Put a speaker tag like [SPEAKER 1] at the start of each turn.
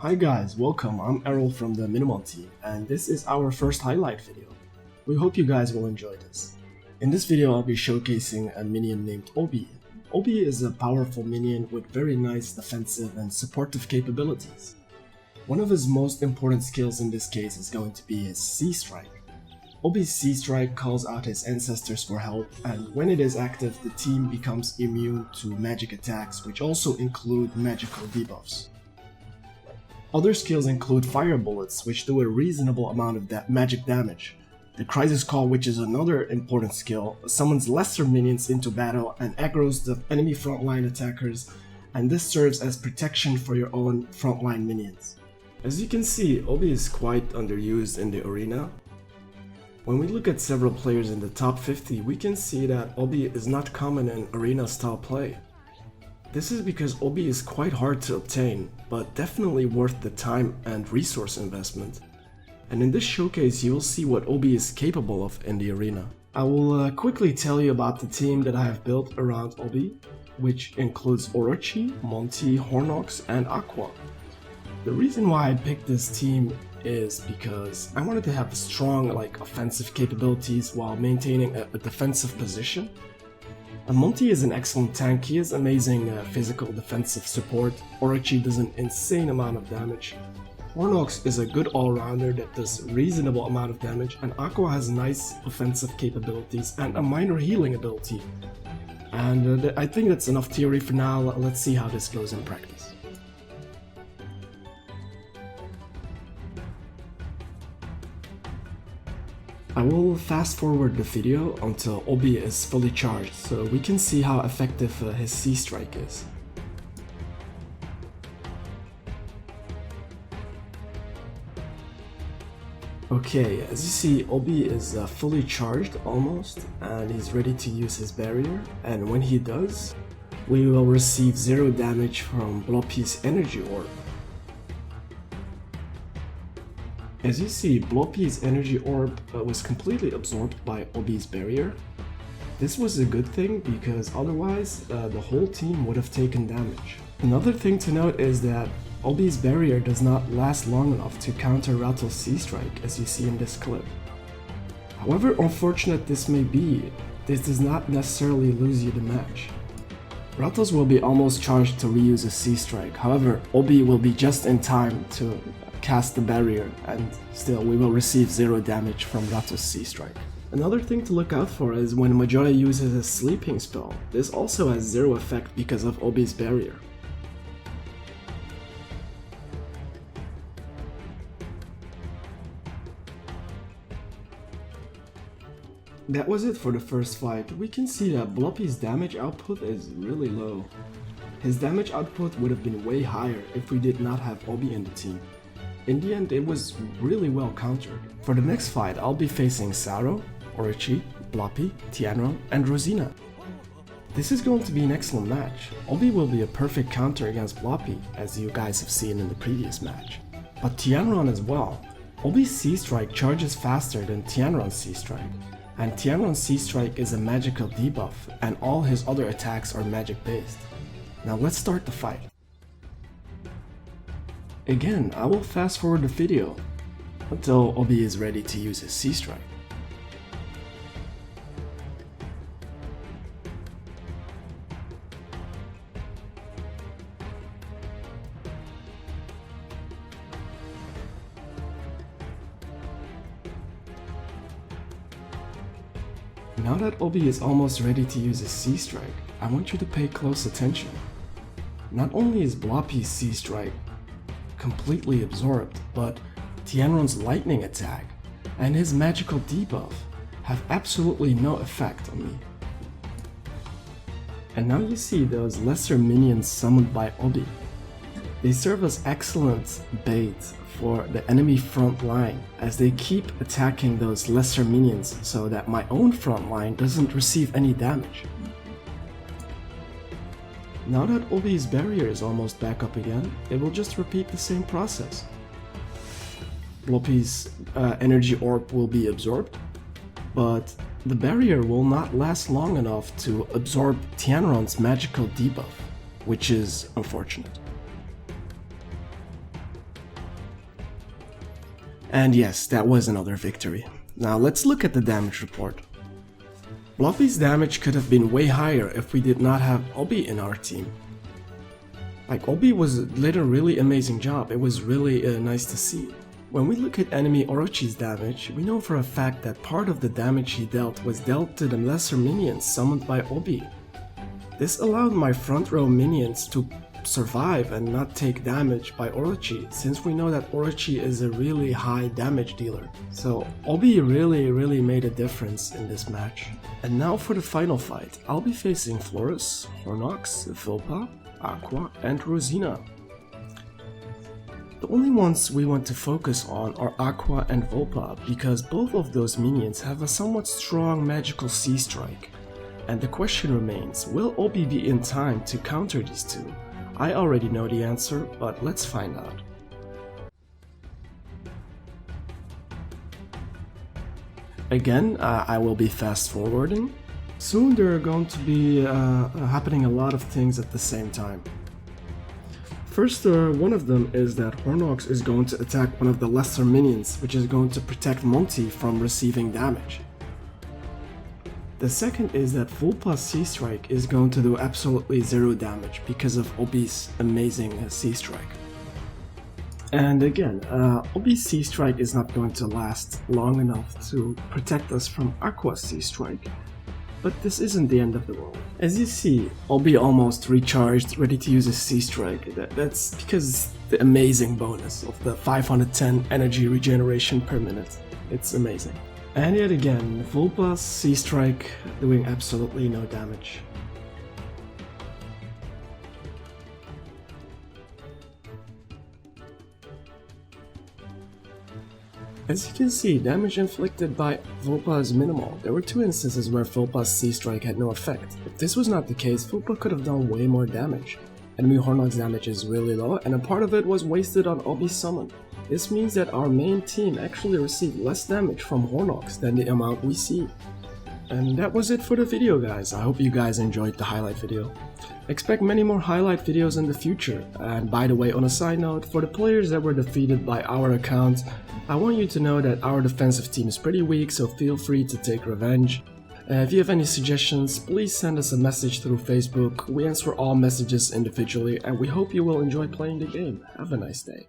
[SPEAKER 1] Hi guys, welcome. I'm Errol from the Minimon team, and this is our first highlight video. We hope you guys will enjoy this. In this video, I'll be showcasing a minion named Obi. Obi is a powerful minion with very nice defensive and supportive capabilities. One of his most important skills in this case is going to be his C-Strike. Obi's C-Strike calls out his ancestors for help, and when it is active, the team becomes immune to magic attacks, which also include magical debuffs. Other skills include Fire Bullets, which do a reasonable amount of magic damage. The Crisis Call, which is another important skill, summons lesser minions into battle and aggroes the enemy frontline attackers, and this serves as protection for your own frontline minions. As you can see, Obi is quite underused in the arena. When we look at several players in the top 50, we can see that Obi is not common in arena style play. This is because Obi is quite hard to obtain, but definitely worth the time and resource investment. And in this showcase you will see what Obi is capable of in the arena. I will quickly tell you about the team that I have built around Obi, which includes Orochi, Monty, Hornox, and Aqua. The reason why I picked this team is because I wanted to have strong offensive capabilities while maintaining a defensive position. Monty is an excellent tank. He has amazing physical defensive support. Orochi does an insane amount of damage. Hornox is a good all-rounder that does a reasonable amount of damage, and Aqua has nice offensive capabilities and a minor healing ability. And I think that's enough theory for now. Let's see how this goes in practice. I will fast forward the video until Obi is fully charged so we can see how effective his C-Strike is. Okay, as you see, Obi is fully charged almost, and he's ready to use his barrier, and when he does, we will receive 0 damage from Bloppy's energy orb. As you see, Bloppy's energy orb was completely absorbed by Obi's barrier. This was a good thing because otherwise the whole team would have taken damage. Another thing to note is that Obi's barrier does not last long enough to counter Rattle's C-Strike, as you see in this clip. However unfortunate this may be, this does not necessarily lose you the match. Rattles will be almost charged to reuse a C-Strike, however Obi will be just in time to cast the barrier, and still we will receive 0 damage from Rattle's C-Strike. Another thing to look out for is when Majora uses a sleeping spell. This also has 0 effect because of Obi's barrier. That was it for the first fight. We can see that Bloppy's damage output is really low. His damage output would have been way higher if we did not have Obi in the team. In the end, it was really well countered. For the next fight, I'll be facing Saro, Orochi, Bloppy, Tianron, and Rosina. This is going to be an excellent match. Obi will be a perfect counter against Bloppy, as you guys have seen in the previous match. But Tianron as well. Obi's C-Strike charges faster than Tianron's C-Strike, and Tianron's C-Strike is a magical debuff, and all his other attacks are magic based. Now let's start the fight. Again, I will fast forward the video until Obi is ready to use his C-Strike. Now that Obi is almost ready to use his C-Strike, I want you to pay close attention. Not only is Bloppy's C-Strike completely absorbed, but Tianron's lightning attack and his magical debuff have absolutely no effect on me. And now you see those lesser minions summoned by Obi. They serve as excellent bait for the enemy front line as they keep attacking those lesser minions so that my own front line doesn't receive any damage. Now that Obi's barrier is almost back up again, it will just repeat the same process. Bloppy's energy orb will be absorbed, but the barrier will not last long enough to absorb Tianron's magical debuff, which is unfortunate. And yes, that was another victory. Now let's look at the damage report. Blobby's damage could have been way higher if we did not have Obi in our team. Like, Obi did a really amazing job. It was really nice to see. When we look at enemy Orochi's damage, we know for a fact that part of the damage he dealt was dealt to the lesser minions summoned by Obi. This allowed my front row minions to survive and not take damage by Orochi, since we know that Orochi is a really high damage dealer. So Obi really made a difference in this match. And now for the final fight, I'll be facing Florus, Hornox, Vilpa, Aqua, and Rosina. The only ones we want to focus on are Aqua and Vilpa, because both of those minions have a somewhat strong magical C-strike. And the question remains, will Obi be in time to counter these two? I already know the answer, but let's find out. Again, I will be fast forwarding. Soon there are going to be happening a lot of things at the same time. First, one of them is that Hornox is going to attack one of the lesser minions, which is going to protect Monty from receiving damage. The second is that Vulpa's C-Strike is going to do absolutely zero damage because of Obi's amazing C-Strike. And again, Obi's C-Strike is not going to last long enough to protect us from Aqua's C-Strike, but this isn't the end of the world. As you see, Obi almost recharged, ready to use his C-Strike. That's because the amazing bonus of the 510 energy regeneration per minute. It's amazing. And yet again, Vulpa's C-Strike doing absolutely no damage. As you can see, damage inflicted by Vulpa is minimal. There were two instances where Vulpa's C-Strike had no effect. If this was not the case, Vulpa could have done way more damage. Enemy Hornox damage is really low, and a part of it was wasted on Obi's summon. This means that our main team actually received less damage from Hornox than the amount we see. And that was it for the video, guys. I hope you guys enjoyed the highlight video. Expect many more highlight videos in the future. And by the way, on a side note, for the players that were defeated by our account, I want you to know that our defensive team is pretty weak, so feel free to take revenge. If you have any suggestions, please send us a message through Facebook. We answer all messages individually, and we hope you will enjoy playing the game. Have a nice day.